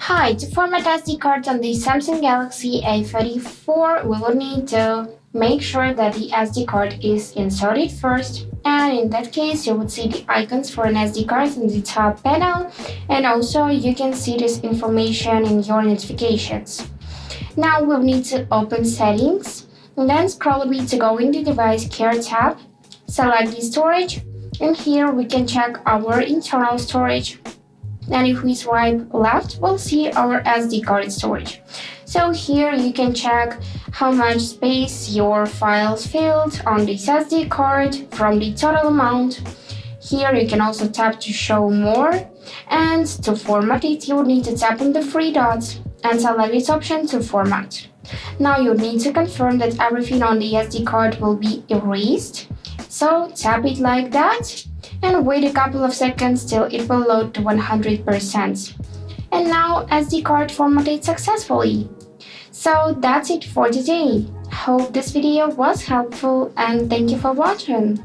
Hi, to format SD card on the Samsung Galaxy A34, we will need to make sure that the SD card is inserted first. And in that case, you would see the icons for an SD card in the top panel, and also you can see this information in your notifications. Now we'll need to open Settings, and then scroll a bit to go in the Device Care tab, select the storage, and here we can check our internal storage. And if we swipe left, we'll see our SD card storage. So here you can check how much space your files filled on this SD card from the total amount. Here you can also tap to show more, and to format it you would need to tap on the three dots and select this option to format. Now you need to confirm that everything on the SD card will be erased. So tap it like that and wait a couple of seconds till it will load to 100%. And now SD card formatted successfully. So that's it for today. Hope this video was helpful and thank you for watching.